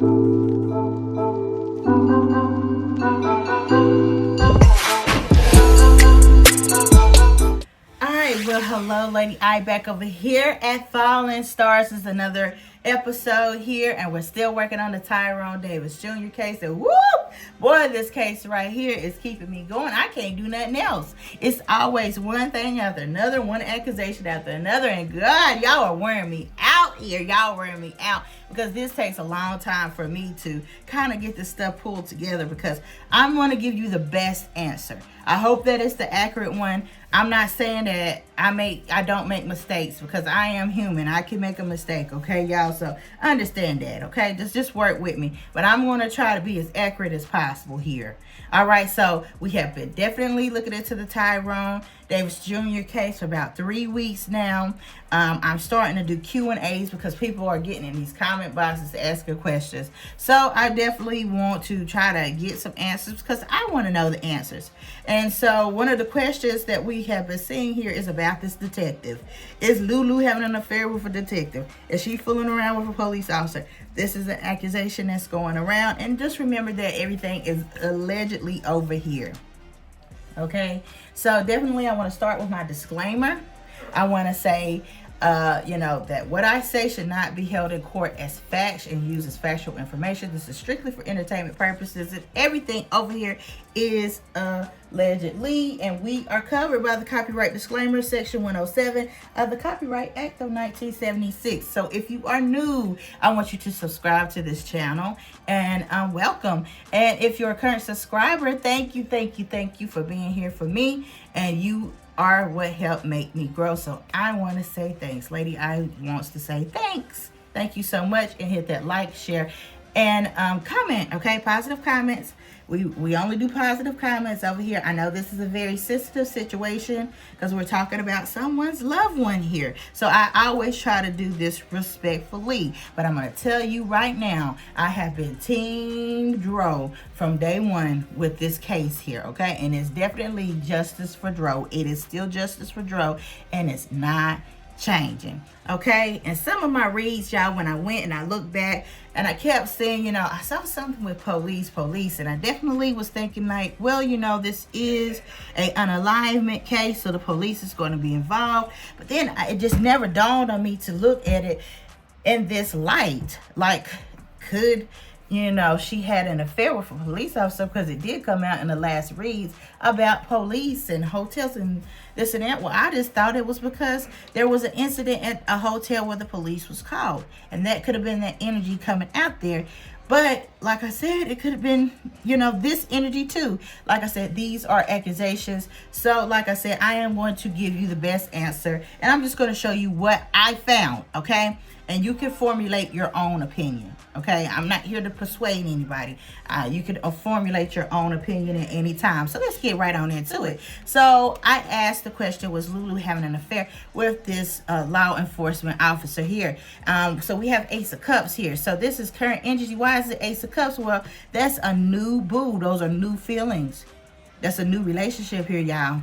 Well, hello, Lady I, back over here at Fallen Stars. This is another episode here, and we're still working on the Tyrone Davis Jr. case. And whoop, boy, this case right here is keeping me going. I can't do nothing else. It's always one thing after another, one accusation after another, and God, y'all are wearing me out here. Y'all wearing me out because this takes a long time for me to kind of get this stuff pulled together, because I'm going to give you the best answer. I hope that it's the accurate one. I'm not saying that I don't make mistakes, because I am human. I can make a mistake, okay, y'all? So understand that, okay? Just work with me. But I'm going to try to be as accurate as possible here. All right, so we have been definitely looking into the Tyrone Davis Jr. case for about 3 weeks now. I'm starting to do Q&As because people are getting in these comment boxes asking questions. So I definitely want to try to get some answers, because I want to know the answers. And so one of the questions that we have been seeing here is about this detective. Is Lulu having an affair with a detective? Is she fooling around with a police officer? This is an accusation that's going around. And just remember that everything is allegedly over here. Okay, so definitely I want to start with my disclaimer. I want to say, that what I say should not be held in court as facts and used as factual information. This is strictly for entertainment purposes, and everything over here is allegedly, and we are covered by the copyright disclaimer, section 107 of the Copyright Act of 1976. So if you are new, I want you to subscribe to this channel, and welcome. And if you're a current subscriber, thank you for being here for me, and you are what helped make me grow. So I want to say thanks. Lady I wants to say thanks. Thank you so much, and hit that like, share, and comment. Okay, positive comments. We only do positive comments over here. I know this is a very sensitive situation because we're talking about someone's loved one here. So I always try to do this respectfully. But I'm going to tell you right now, I have been Team Dro from day one with this case here, okay? And it's definitely justice for Dro. It is still justice for Dro, and it's not changing, okay? And some of my reads, y'all, when I went and I looked back and I kept saying, I saw something with police, and I definitely was thinking like, well, this is an unalignment case, so the police is going to be involved. But then it just never dawned on me to look at it in this light. Like, could she had an affair with a police officer, because it did come out in the last reads about police and hotels and this and that. Well, I just thought it was because there was an incident at a hotel where the police was called, and that could have been that energy coming out there. But like I said, it could have been, this energy too. Like I said, these are accusations. So like I said, I am going to give you the best answer, and I'm just going to show you what I found, okay? And you can formulate your own opinion, okay? I'm not here to persuade anybody. You can formulate your own opinion at any time. So let's get right on into it. So I asked the question, was Lulu having an affair with this law enforcement officer here? So we have Ace of Cups here. So this is current energy. Why is it Ace of Cups? Well, that's a new boo. Those are new feelings. That's a new relationship here, y'all.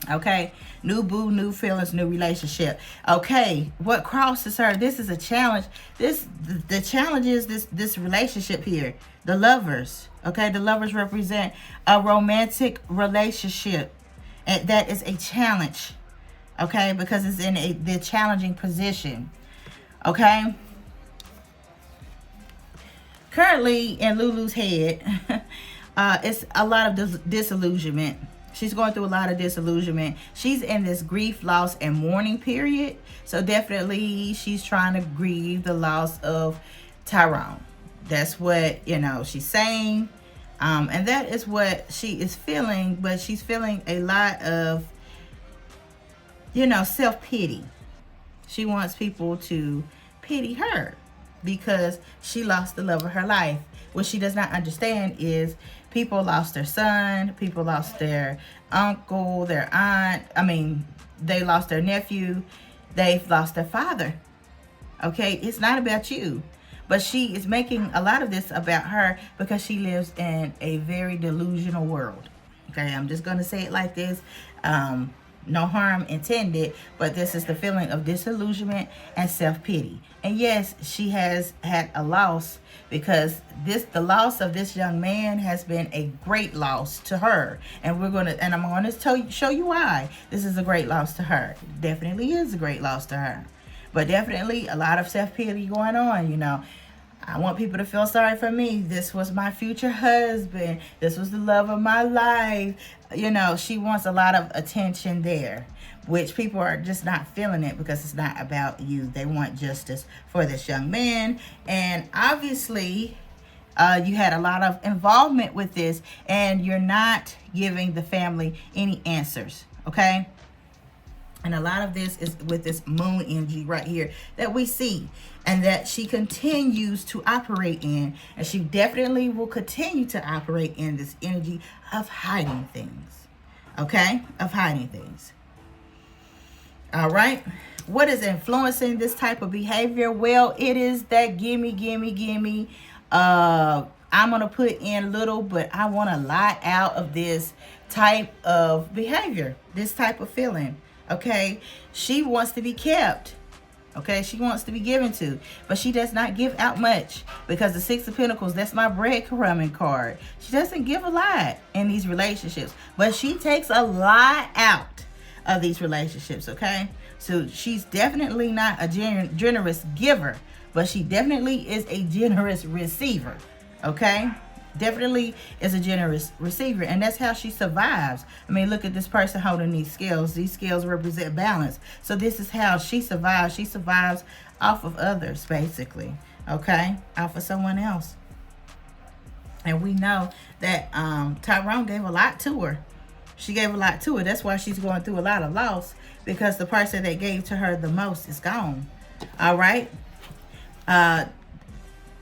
Okay, new boo, new feelings, new relationship. Okay, what crosses her? This is a challenge. The challenge is this relationship here. The lovers. Okay, the lovers represent a romantic relationship, and that is a challenge. Okay, because it's in the challenging position. Okay. Currently in Lulu's head, it's a lot of disillusionment. She's going through a lot of disillusionment. She's in this grief, loss, and mourning period. So definitely she's trying to grieve the loss of Tyrone. That's what, she's saying. And that is what she is feeling. But she's feeling a lot of, self-pity. She wants people to pity her because she lost the love of her life. What she does not understand is people lost their son, people lost their uncle, their aunt. They lost their nephew. They've lost their father. Okay, it's not about you. But she is making a lot of this about her because she lives in a very delusional world. Okay, I'm just going to say it like this. no harm intended, but this is the feeling of disillusionment and self-pity. And yes, she has had a loss, because the loss of this young man has been a great loss to her. And I'm gonna show you why this is a great loss to her. It definitely is a great loss to her. But definitely a lot of self-pity going on, you know. I want people to feel sorry for me. This was my future husband. This was the love of my life. You know, she wants a lot of attention there, which people are just not feeling it, because it's not about you. They want justice for this young man. And obviously, you had a lot of involvement with this, and you're not giving the family any answers, okay? And a lot of this is with this moon energy right here that we see, and that she continues to operate in. And she definitely will continue to operate in this energy of hiding things. Okay? Of hiding things. All right? What is influencing this type of behavior? Well, it is that gimme, gimme, gimme. I'm going to put in little, but I want a lot out of this type of behavior, this type of feeling. Okay, she wants to be kept. Okay, she wants to be given to, but she does not give out much, because the Six of Pentacles, that's my breadcrumbing card. She doesn't give a lot in these relationships, but she takes a lot out of these relationships. Okay, so she's definitely not a generous giver, but she definitely is a generous receiver. Okay, definitely is a generous receiver, and that's how she survives. I mean, look at this person holding these scales. These scales represent balance. So this is how she survives. She survives off of others, basically. Okay, off of someone else. And we know that Tyrone gave a lot to her. She gave a lot to her. That's why she's going through a lot of loss, because the person that gave to her the most is gone. All right.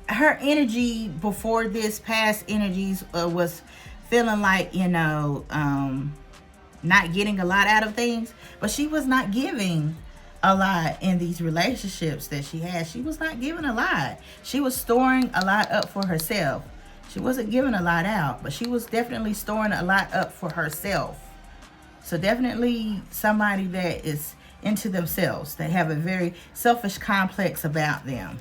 Her energy before this, past energies, was feeling like, you know, not getting a lot out of things, but she was not giving a lot in these relationships that she had. She was not giving a lot. She was storing a lot up for herself. She wasn't giving a lot out, but she was definitely storing a lot up for herself. So definitely somebody that is into themselves. They have a very selfish complex about them.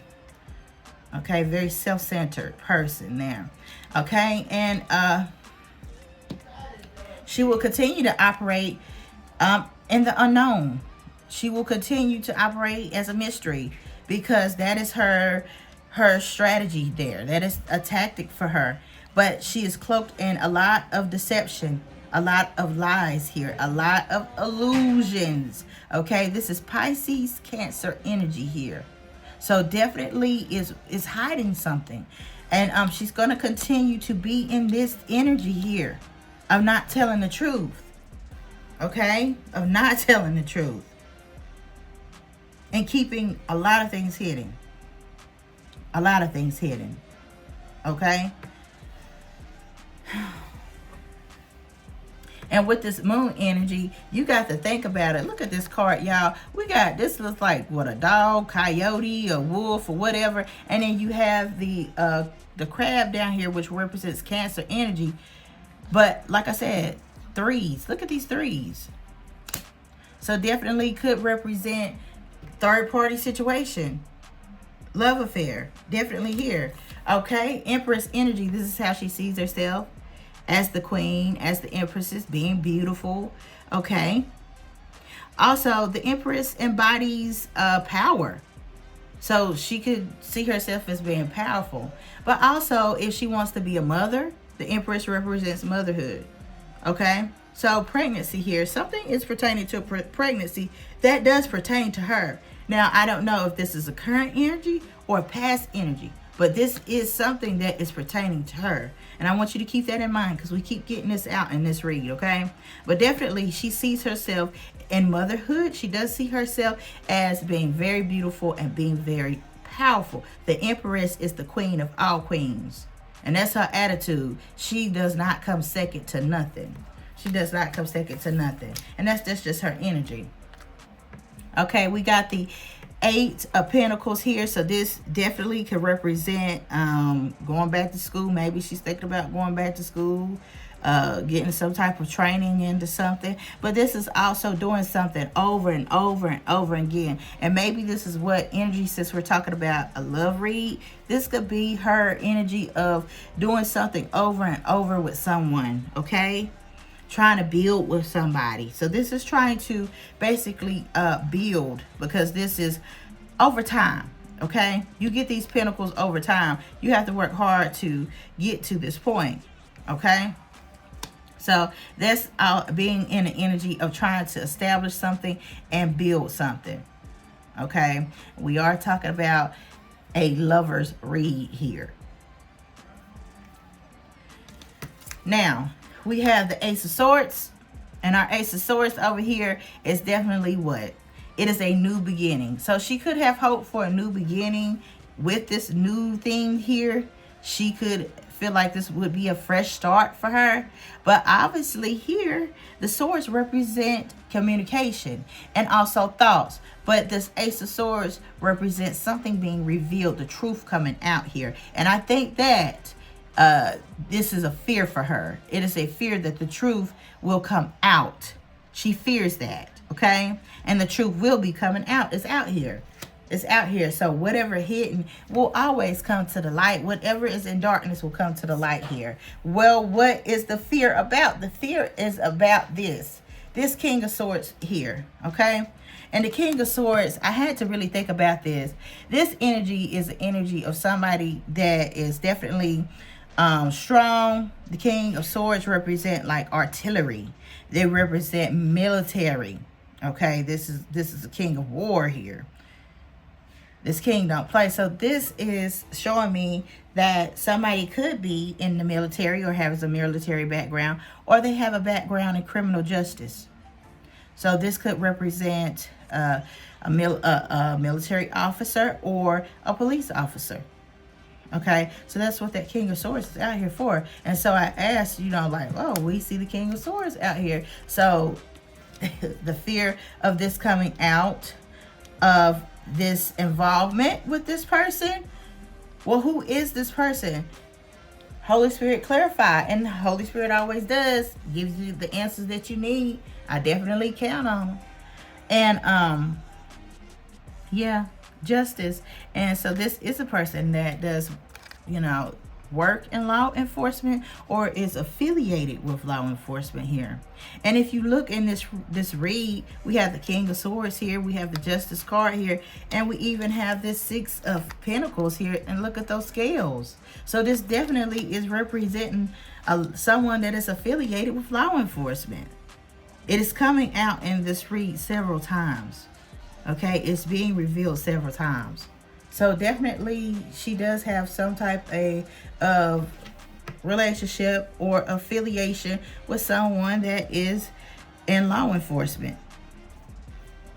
Okay, very self-centered person there. Okay, and she will continue to operate in the unknown. She will continue to operate as a mystery, because that is her strategy there. That is a tactic for her. But she is cloaked in a lot of deception, a lot of lies here, a lot of illusions. Okay, this is Pisces, Cancer energy here. So definitely is hiding something. And she's going to continue to be in this energy here of not telling the truth. Okay? Of not telling the truth. And keeping a lot of things hidden. A lot of things hidden. Okay? And with this moon energy, you got to think about it. Look at this card, y'all. We got, this looks like, what, a dog, coyote, a wolf, or whatever. And then you have the crab down here, which represents Cancer energy. But like I said, threes. Look at these threes. So definitely could represent third-party situation. Love affair. Definitely here. Okay, Empress energy. This is how she sees herself. As the queen, as the empress, being beautiful. Okay. Also, the empress embodies power. So she could see herself as being powerful. But also, if she wants to be a mother, the empress represents motherhood. Okay. So pregnancy here. Something is pertaining to pregnancy that does pertain to her. Now, I don't know if this is a current energy or a past energy, but this is something that is pertaining to her. And I want you to keep that in mind, because we keep getting this out in this read, okay? But definitely, she sees herself in motherhood. She does see herself as being very beautiful and being very powerful. The Empress is the queen of all queens. And that's her attitude. She does not come second to nothing. She does not come second to nothing. And that's just her energy. Okay, we got the Eight of Pentacles here. So this definitely could represent going back to school. Maybe she's thinking about going back to school. getting some type of training into something. But this is also doing something over and over and over again. And maybe this is what energy, since we're talking about a love read, this could be her energy of doing something over and over with someone, okay? Trying to build with somebody. So this is trying to basically build, because this is over time. Okay, you get these pentacles over time. You have to work hard to get to this point. Okay, so that's being in the energy of trying to establish something and build something. Okay, we are talking about a lover's read here. Now we have the Ace of Swords, and our Ace of Swords over here is definitely what? It is a new beginning. So she could have hope for a new beginning with this new thing here. She could feel like this would be a fresh start for her. But obviously here, the swords represent communication and also thoughts. But this Ace of Swords represents something being revealed, the truth coming out here. And I think that this is a fear for her. It is a fear that the truth will come out. She fears that. Okay, and the truth will be coming out. It's out here. It's out here. So whatever hidden will always come to the light. Whatever is in darkness will come to the light here. Well, what is the fear about? The fear is about this King of Swords here. Okay, and the King of Swords, I had to really think about this. This energy is the energy of somebody that is definitely strong. The King of Swords represent like artillery. They represent military. Okay, this is a king of war here. This king don't play. So this is showing me that somebody could be in the military or has a military background, or they have a background in criminal justice. So this could represent a military officer or a police officer. Okay, so that's what that King of Swords is out here for. And so I asked, like, oh, we see the King of Swords out here. So the fear of this coming out, of this involvement with this person. Well, who is this person? Holy Spirit, clarify. And the Holy Spirit always does, gives you the answers that you need. I definitely count on them. And yeah, justice. And so this is a person that does, work in law enforcement or is affiliated with law enforcement here. And if you look in this read, we have the King of Swords here, we have the Justice card here, and we even have this Six of Pentacles here, and look at those scales. So this definitely is representing someone that is affiliated with law enforcement. It is coming out in this read several times. Okay, it's being revealed several times. So definitely she does have some type of relationship or affiliation with someone that is in law enforcement.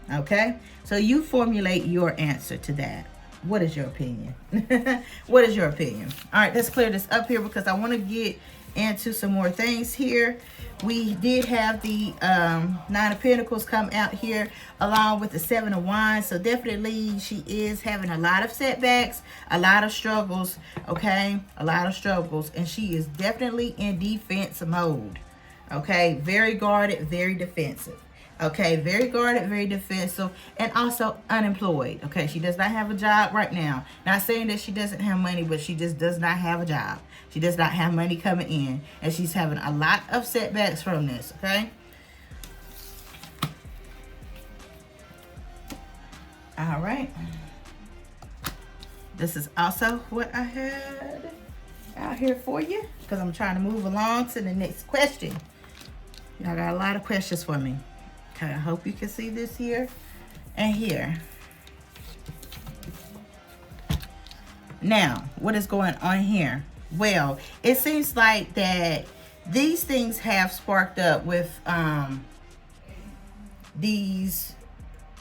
Okay, so you formulate your answer to that. What is your opinion? What is your opinion? All right, let's clear this up here because I want to get into some more things here. We did have the Nine of Pentacles come out here along with the Seven of Wands. So definitely she is having a lot of setbacks, a lot of struggles, okay? A lot of struggles. And she is definitely in defense mode, okay? Very guarded, very defensive. Okay, very guarded, very defensive, and also unemployed. Okay, she does not have a job right now. Not saying that she doesn't have money, but she just does not have a job. She does not have money coming in, and she's having a lot of setbacks from this, okay? All right. This is also what I had out here for you because I'm trying to move along to the next question. Y'all got a lot of questions for me. Okay, I hope you can see this here and here. Now, what is going on here? Well, it seems like that these things have sparked up with these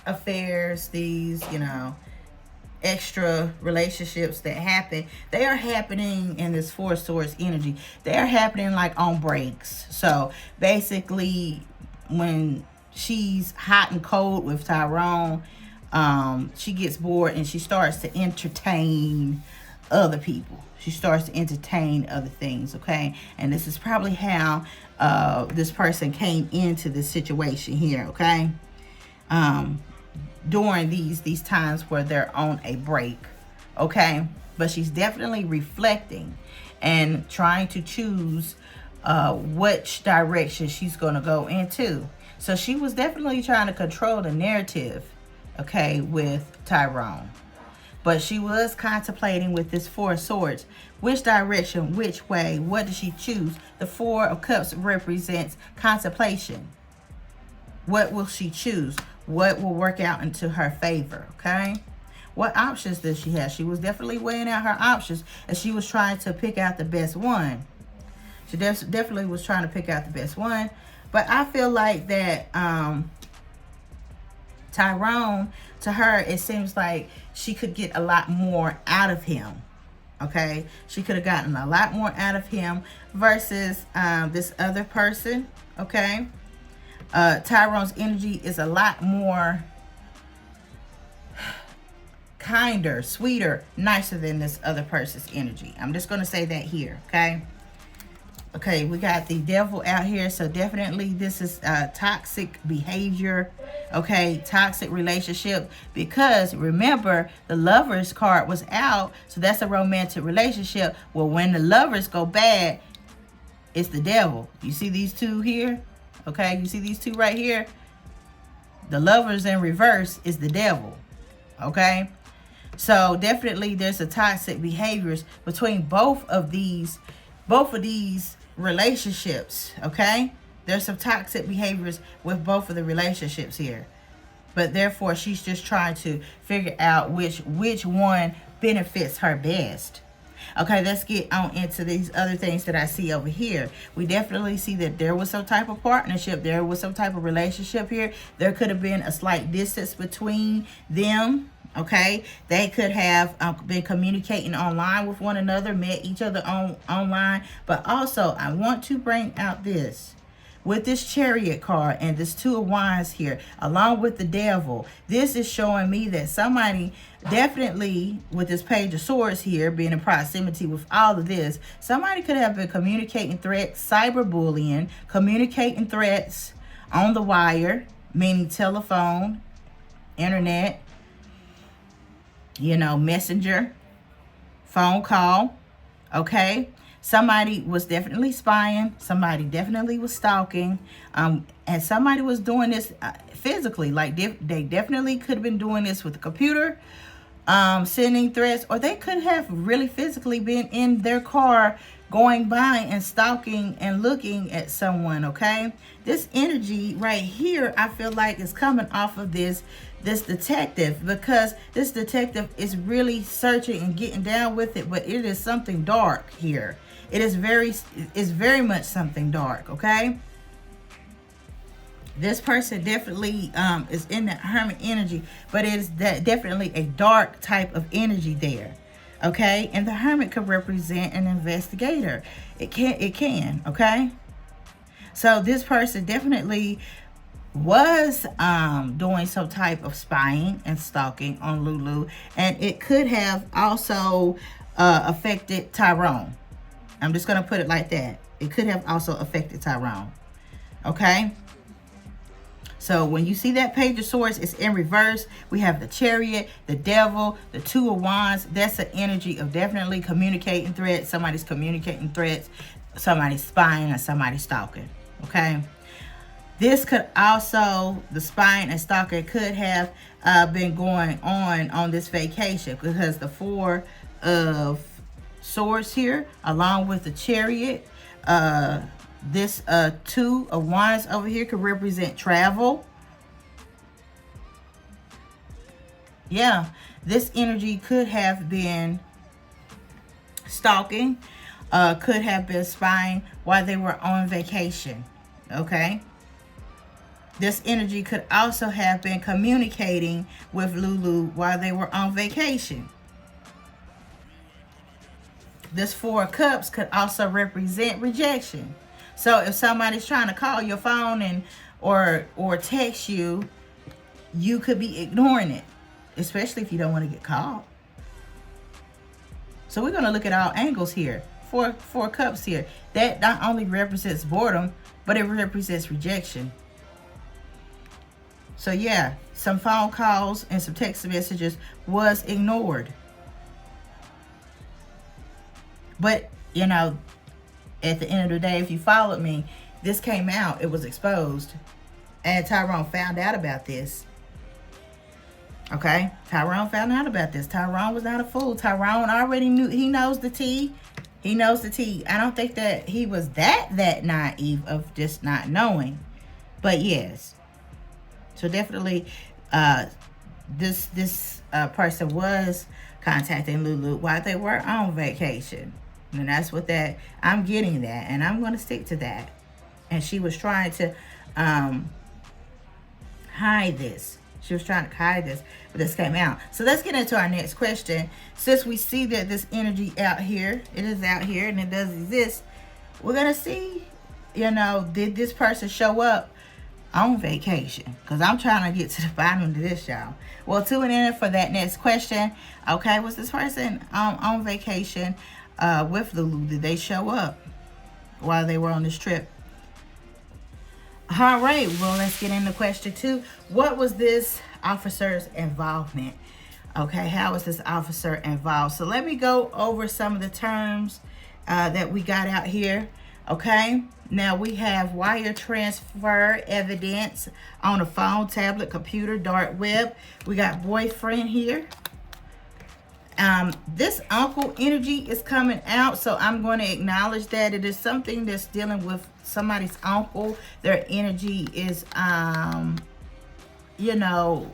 affairs, these, extra relationships that happen. They are happening in this Four Swords energy. They are happening like on breaks. So basically, when she's hot and cold with Tyrone, she gets bored and she starts to entertain other people. she starts to entertain other things, okay? And this is probably how this person came into this situation here, okay? During these times where they're on a break, okay? But she's definitely reflecting and trying to choose which direction she's going to go into. So she was definitely trying to control the narrative, okay, with Tyrone. But she was contemplating with this Four of Swords. Which direction, which way, what does she choose? The Four of Cups represents contemplation. What will she choose? What will work out into her favor, okay? What options does she have? She was definitely weighing out her options, and she was trying to pick out the best one. She definitely was trying to pick out the best one. But I feel like that Tyrone, to her, it seems like she could get a lot more out of him. Okay? She could have gotten a lot more out of him versus this other person. Okay? Tyrone's energy is a lot more kinder, sweeter, nicer than this other person's energy. I'm just going to say that here. Okay? Okay, we got the devil out here. So definitely this is toxic behavior. Okay, toxic relationship. Because remember, the Lovers card was out. So that's a romantic relationship. Well, when the lovers go bad, it's the devil. You see these two here? Okay, you see these two right here? The Lovers in reverse is the devil. Okay? So definitely there's a toxic behaviors between both of these relationships, okay? There's some toxic behaviors with both of the relationships here. But therefore, she's just trying to figure out which one benefits her best. Okay, let's get on into these other things that I see over here. We definitely see that there was some type of partnership. There was some type of relationship here. There could have been a slight distance between them. Okay, they could have been communicating online with one another, met each other online. But also, I want to bring out this. With this Chariot card and this Two of Wands here, along with the Devil, this is showing me that somebody definitely, with this Page of Swords here, being in proximity with all of this, somebody could have been communicating threats, cyberbullying, communicating threats on the wire, meaning telephone, internet, you know, messenger, phone call, okay? Somebody was definitely spying. Somebody definitely was stalking. And somebody was doing this physically. Like, they definitely could have been doing this with the computer, sending threats, or they could have really physically been in their car going by and stalking and looking at someone, okay? This energy right here, I feel like, is coming off of this detective, because this detective is really searching and getting down with it, but it is something dark here. It is very much something dark, okay? This person definitely is in the Hermit energy, but it is definitely a dark type of energy there, okay? And the Hermit could represent an investigator. It can, okay? So this person definitely was doing some type of spying and stalking on Lulu, and it could have also affected Tyrone. I'm just going to put it like that. It could have also affected Tyrone. Okay? So when you see that Page of Swords, it's in reverse. We have the Chariot, the Devil, the Two of Wands. That's an energy of definitely communicating threats. Somebody's communicating threats. Somebody's spying, or somebody's stalking. Okay? This could also, the spying and stalking could have been going on this vacation, because the Four of Swords here, along with the Chariot, this Two of Wands over here could represent travel. Yeah, this energy could have been stalking, could have been spying while they were on vacation. Okay? This energy could also have been communicating with Lulu while they were on vacation. This Four of Cups could also represent rejection. So if somebody's trying to call your phone and or text you, you could be ignoring it, especially if you don't want to get called. So we're going to look at all angles here. Four cups here. That not only represents boredom, but it represents rejection. So yeah, some phone calls and some text messages was ignored. But, you know, at the end of the day, if you followed me, this came out. It was exposed. And Tyrone found out about this. Okay? Tyrone found out about this. Tyrone was not a fool. Tyrone already knew. He knows the tea. He knows the tea. I don't think that he was that naive of just not knowing. But yes. So definitely this person was contacting Lulu while they were on vacation. And that's what that, I'm getting that. And I'm going to stick to that. And she was trying to hide this. She was trying to hide this, but this came out. So let's get into our next question. Since we see that this energy out here, it is out here and it does exist, we're going to see, you know, did this person show up on vacation? Because I'm trying to get to the bottom of this, y'all. Well, tune in for that next question. Okay, was this person on vacation with Lulu? Did they show up while they were on this trip? All right, well, let's get into question 2. What was this officer's involvement? Okay, how was this officer involved? So let me go over some of the terms that we got out here. Okay, now we have wire transfer evidence on a phone, tablet, computer, dark web. We got boyfriend here. This uncle energy is coming out, so I'm going to acknowledge that it is something that's dealing with somebody's uncle. Their energy is you know,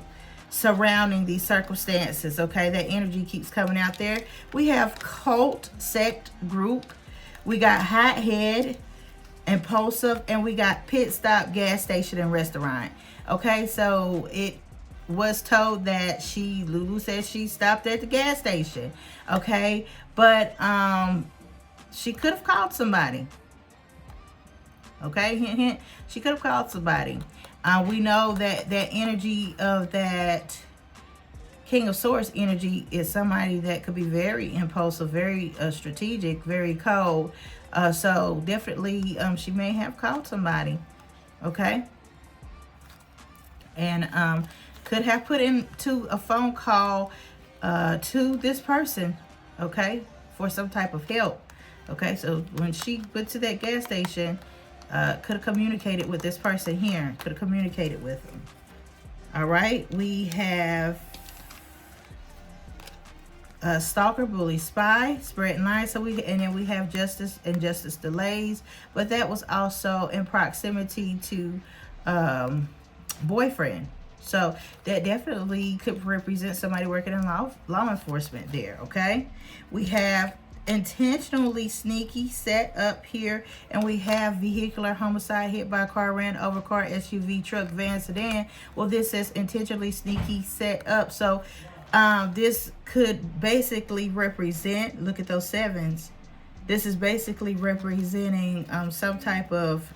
surrounding these circumstances. Okay, that energy keeps coming out there. We have cult, sect, group. We got hothead, impulsive, and we got pit stop, gas station, and restaurant. Okay, so it was told that Lulu said she stopped at the gas station. Okay, but she could have called somebody. Okay, hint, hint. She could have called somebody. We know that that energy of that King of Swords energy is somebody that could be very impulsive, very strategic, very cold. So definitely she may have called somebody. Okay, and could have put into a phone call to this person, okay, for some type of help. Okay, so when she went to that gas station, could have communicated with this person here, could have communicated with them. All right, we have stalker, bully, spy, spreading lies. So and then we have justice and justice delays, but that was also in proximity to boyfriend. So that definitely could represent somebody working in law enforcement there. Okay, we have intentionally sneaky set up here, and we have vehicular homicide, hit by a car, ran over car, SUV, truck, van, sedan. Well, this says intentionally sneaky set up. So this could basically represent, look at those sevens, this is basically representing some type of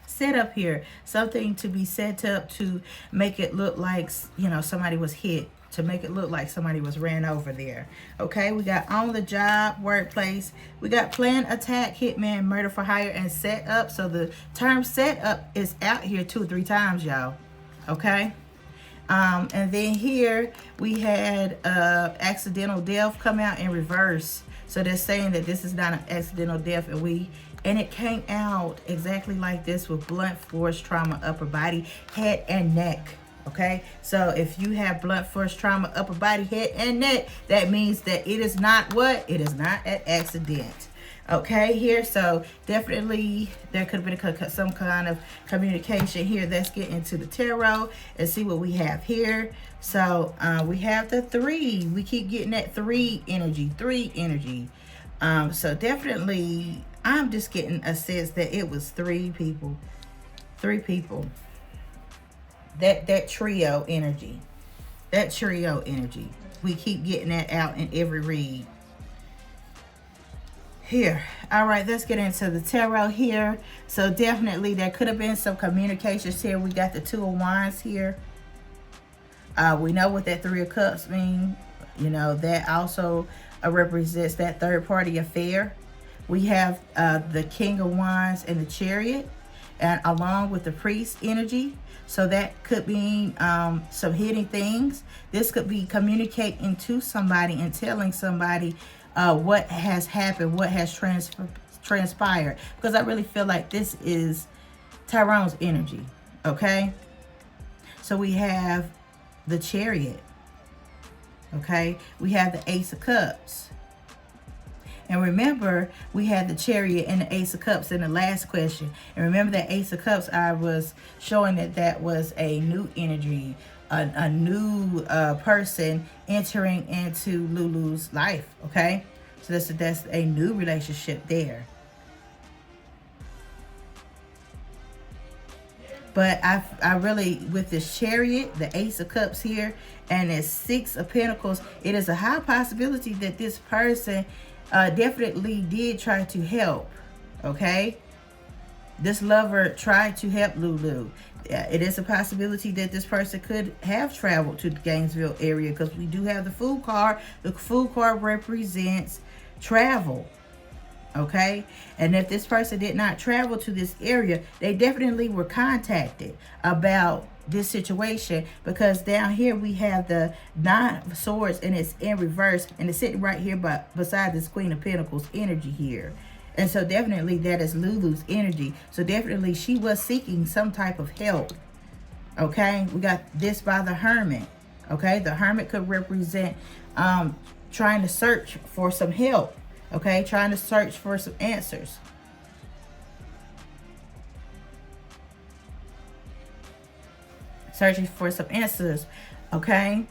set up here, something to be set up to make it look like, you know, somebody was hit, to make it look like somebody was ran over there. Okay, we got on the job, workplace, we got planned attack, hitman, murder for hire, and set up. So the term set up is out here 2 or 3 times, y'all. Okay, and then here we had accidental death come out in reverse. So they're saying that this is not an accidental death, and it came out exactly like this, with blunt force trauma, upper body, head, and neck. Okay, so if you have blunt force trauma, upper body, head, and neck, that means that it is not what? It is not an accident. Okay, here, so definitely there could have been some kind of communication here. Let's get into the tarot and see what we have here. So we have the 3. We keep getting that 3 energy, 3 energy. So definitely, I'm just getting a sense that it was 3 people. 3 people. That trio energy. That trio energy. We keep getting that out in every read. Here. All right, let's get into the tarot here. So definitely there could have been some communications here. We got the 2 of Wands here. We know what that 3 of Cups mean. You know, that also represents that third party affair. We have the King of Wands and the Chariot, and along with the Priest energy. So that could mean some hidden things. This could be communicating to somebody and telling somebody what has happened, what has transpired. Because I really feel like this is Tyrone's energy, okay? So we have the Chariot, okay? We have the Ace of Cups. And remember, we had the Chariot and the Ace of Cups in the last question. And remember that Ace of Cups, I was showing that that was a new energy, a new person entering into Lulu's life, okay? So that's a new relationship there. But I really, with this Chariot, the Ace of Cups here, and the Six of Pentacles, it is a high possibility that this person definitely did try to help, okay? This lover tried to help Lulu. It is a possibility that this person could have traveled to the Gainesville area, because we do have the Fool card. The Fool card represents travel, okay? And if this person did not travel to this area, they definitely were contacted about this situation, because down here we have the Nine of Swords and it's in reverse, and it's sitting right here beside this Queen of Pentacles energy here. And so definitely that is Lulu's energy. So definitely she was seeking some type of help, okay? We got this by the Hermit, okay? The Hermit could represent trying to search for some help, okay? Trying to search for some answers. Searching for some answers, okay?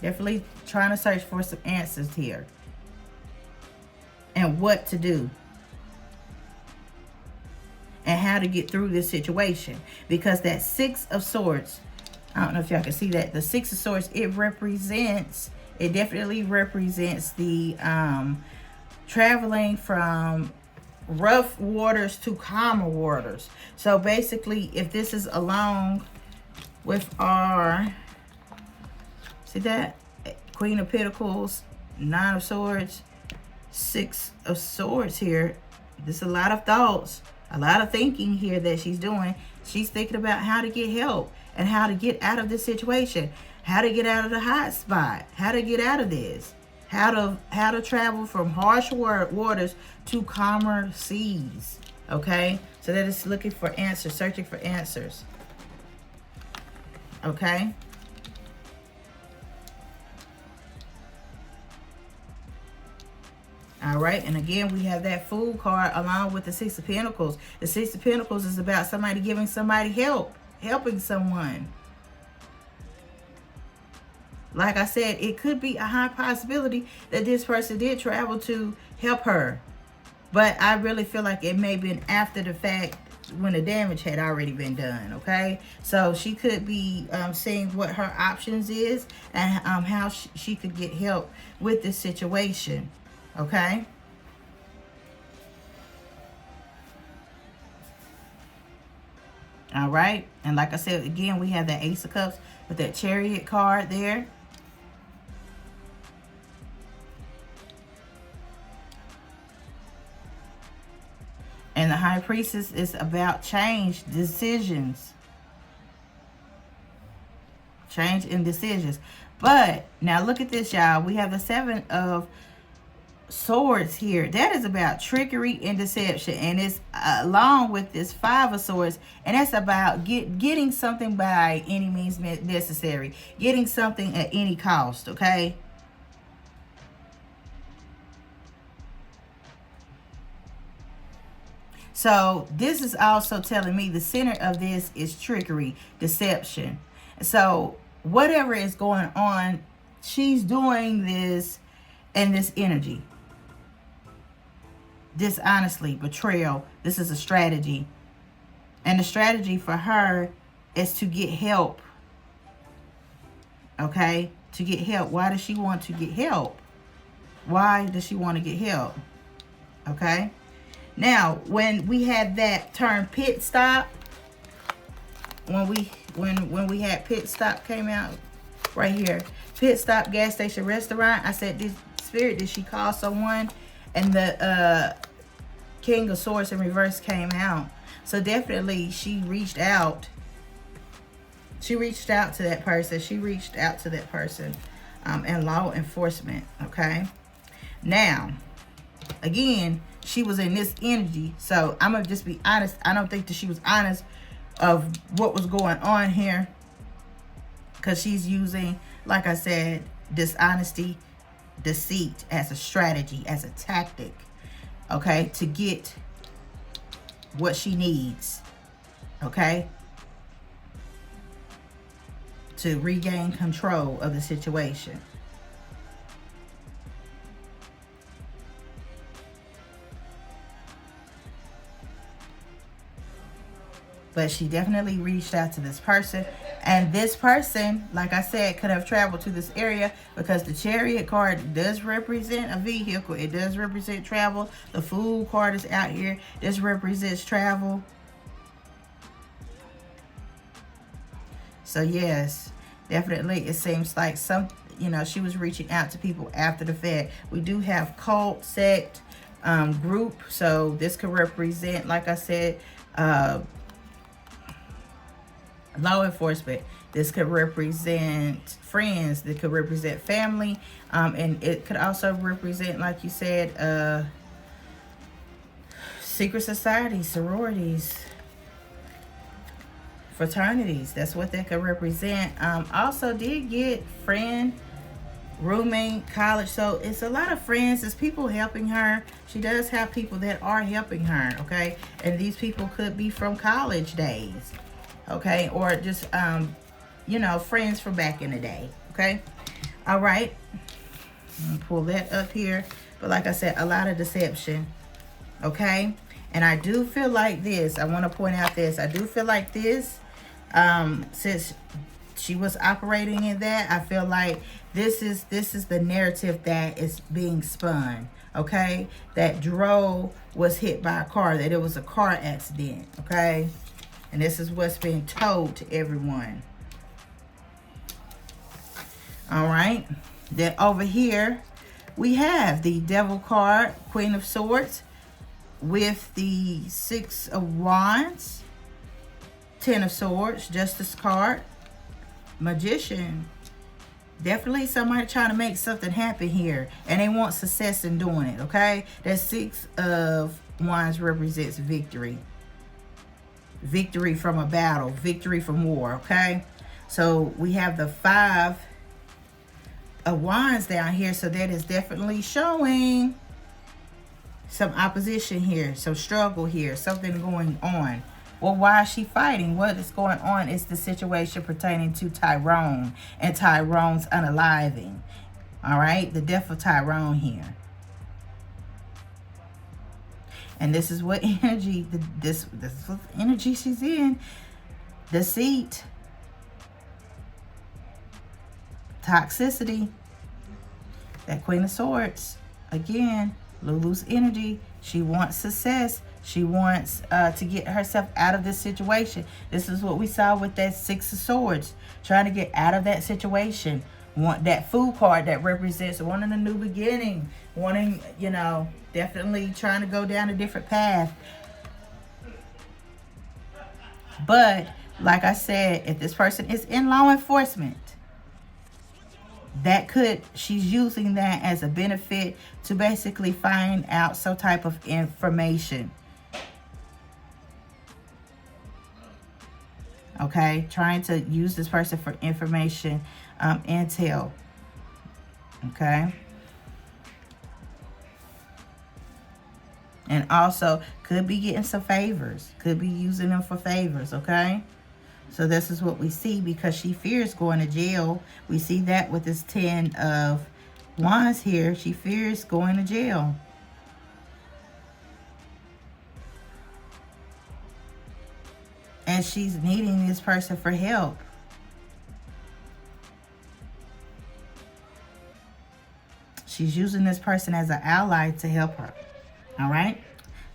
Definitely trying to search for some answers here. And what to do. And how to get through this situation. Because that Six of Swords, I don't know if y'all can see that. The Six of Swords, it definitely represents the traveling from rough waters to calmer waters. So basically, if this is along with our, see that? Queen of Pentacles, Nine of Swords, Six of Swords here. There's a lot of thoughts, a lot of thinking here that she's doing. She's thinking about how to get help and how to get out of this situation, how to get out of the hot spot, how to get out of this. How to travel from harsh waters to calmer seas, okay? So that is looking for answers, searching for answers, okay? All right, and again, we have that Fool card along with the Six of Pentacles. The Six of Pentacles is about somebody giving somebody help, helping someone. Like I said, it could be a high possibility that this person did travel to help her. But I really feel like it may have been after the fact, when the damage had already been done, okay? So she could be seeing what her options is and how she could get help with this situation, okay? All right, and like I said, again, we have that Ace of Cups with that Chariot card there. And the High Priestess is about change, decisions. Change in decisions. But now look at this, y'all. We have the Seven of Swords here. That is about trickery and deception. And it's along with this Five of Swords. And that's about getting something by any means necessary. Getting something at any cost, okay? So this is also telling me the center of this is trickery, deception. So whatever is going on, she's doing this in this energy. Dishonestly, betrayal. This is a strategy. And the strategy for her is to get help. Okay? To get help. Why does she want to get help? Why does she want to get help? Okay? Now, when we had that term pit stop, when we had pit stop came out right here. Pit stop, gas station, restaurant. I said, this spirit, did she call someone? And the King of Swords in reverse came out. So definitely she reached out. She reached out to that person. She reached out to that person. And law enforcement, okay? Now, again, she was in this energy. So I'm going to just be honest. I don't think that she was honest of what was going on here. Because she's using, like I said, dishonesty, deceit as a strategy, as a tactic, okay, to get what she needs, okay, to regain control of the situation. But she definitely reached out to this person. And this person, like I said, could have traveled to this area because the Chariot card does represent a vehicle. It does represent travel. The Fool card is out here. This represents travel. So yes, definitely it seems like she was reaching out to people after the fact. We do have cult, sect, group. So this could represent, like I said, law enforcement. This could represent friends. This could represent family. And it could also represent, like you said, secret societies, sororities, fraternities. That's what that could represent. Also did get friend, roommate, college. So it's a lot of friends. It's people helping her. She does have people that are helping her, okay? And these people could be from college days. Okay, or just, friends from back in the day, okay? All right, pull that up here. But like I said, a lot of deception, okay? And I do feel like this. I want to point out this. I do feel like this, since she was operating in that, I feel like this is the narrative that is being spun, okay? That Dro was hit by a car, that it was a car accident, okay? And this is what's being told to everyone. All right. Then over here, we have the Devil card, Queen of Swords, with the Six of Wands, Ten of Swords, Justice card, Magician. Definitely somebody trying to make something happen here. And they want success in doing it, okay? That Six of Wands represents victory. Victory from a battle, victory from war, okay? So we have the Five of Wands down here, so that is definitely showing some opposition here, some struggle here, something going on. Well, why is she fighting? What is going on is the situation pertaining to Tyrone and Tyrone's unaliving. All right, the death of Tyrone here. And this is what energy, this is what energy she's in. Deceit. Toxicity. That Queen of Swords. Again, Lulu's energy. She wants success. She wants to get herself out of this situation. This is what we saw with that Six of Swords. Trying to get out of that situation. Want that Fool card that represents wanting a new beginning. Wanting, definitely trying to go down a different path. But like I said, if this person is in law enforcement, she's using that as a benefit to basically find out some type of information. Okay, trying to use this person for information, intel. Okay. And also could be getting some favors. Could be using them for favors, okay? So this is what we see because she fears going to jail. We see that with this Ten of Wands here. She fears going to jail. And she's needing this person for help. She's using this person as an ally to help her. All right?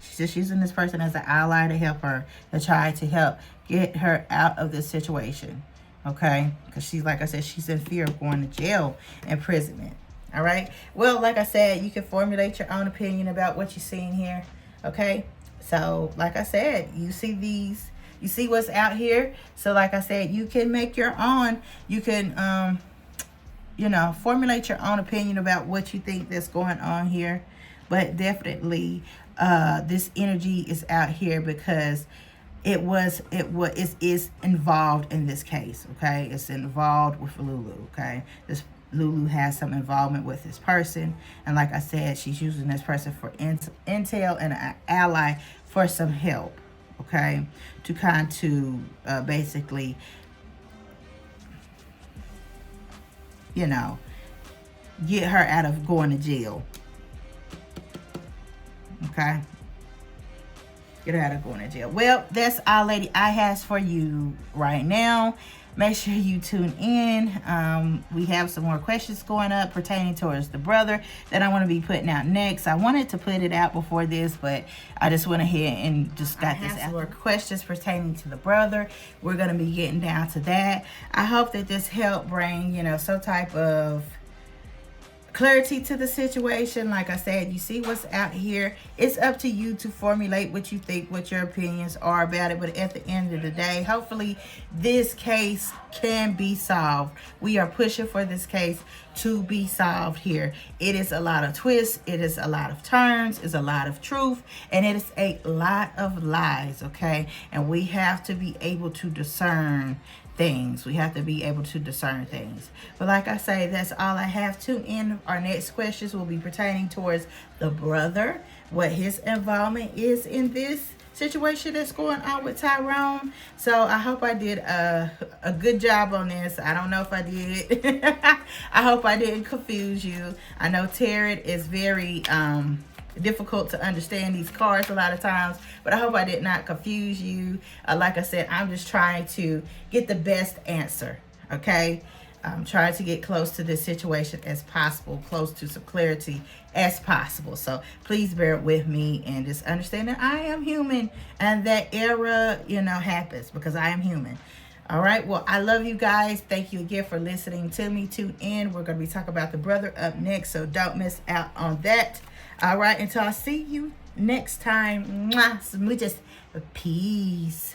She's just using this person as an ally to help her, to try to help get her out of this situation. okay? Because she's, like I said, she's in fear of going to jail, imprisonment. All right. Well, like I said, you can formulate your own opinion about what you're seeing here. Okay. So, like I said, you see these, you see what's out here. So, like I said, you can make your own. You can, you know, formulate your own opinion about what you think that's going on here. But definitely, this energy is out here because it is involved in this case. Okay, it's involved with Lulu. Okay, this Lulu has some involvement with this person, and like I said, she's using this person for intel and an ally for some help. Okay, to kind of basically, you know, get her out of going to jail. Okay, get her out of going to jail. Well, that's all Lady I has for you right now. Make sure you tune in. We have some more questions going up pertaining towards the brother that I want to be putting out next. I wanted to put it out before this, but I just went ahead and just got this out. Some more questions pertaining to the brother. We're going to be getting down to that. I hope that this helped bring, you know, some type of clarity to the situation. Like I said, you see what's out here. It's up to you to formulate what you think, what your opinions are about it. But at the end of the day, hopefully this case can be solved. We are pushing for this case to be solved here. It is a lot of twists. It is a lot of turns. It's a lot of truth. And it is a lot of lies, okay? And we have to be able to discern things. We have to be able to discern things. But like I say, that's all I have. Tune in. Our next questions will be pertaining towards the brother, what his involvement is in this situation that's going on with Tyrone. So I hope I did a good job on this. I don't know if I did. I hope I didn't confuse you. I know tarot is very difficult to understand these cards a lot of times, but I hope I did not confuse you. Like I said, I'm just trying to get the best answer. Okay, I'm trying to get close to this situation as possible, close to some clarity as possible. So please bear with me and just understand that I am human, and that error, you know, happens because I am human. All right, well, I love you guys. Thank you again for listening to me. Tune in. We're going to be talking about the brother up next, so don't miss out on that. All right, until I see you next time. Mwah, smooches. Peace.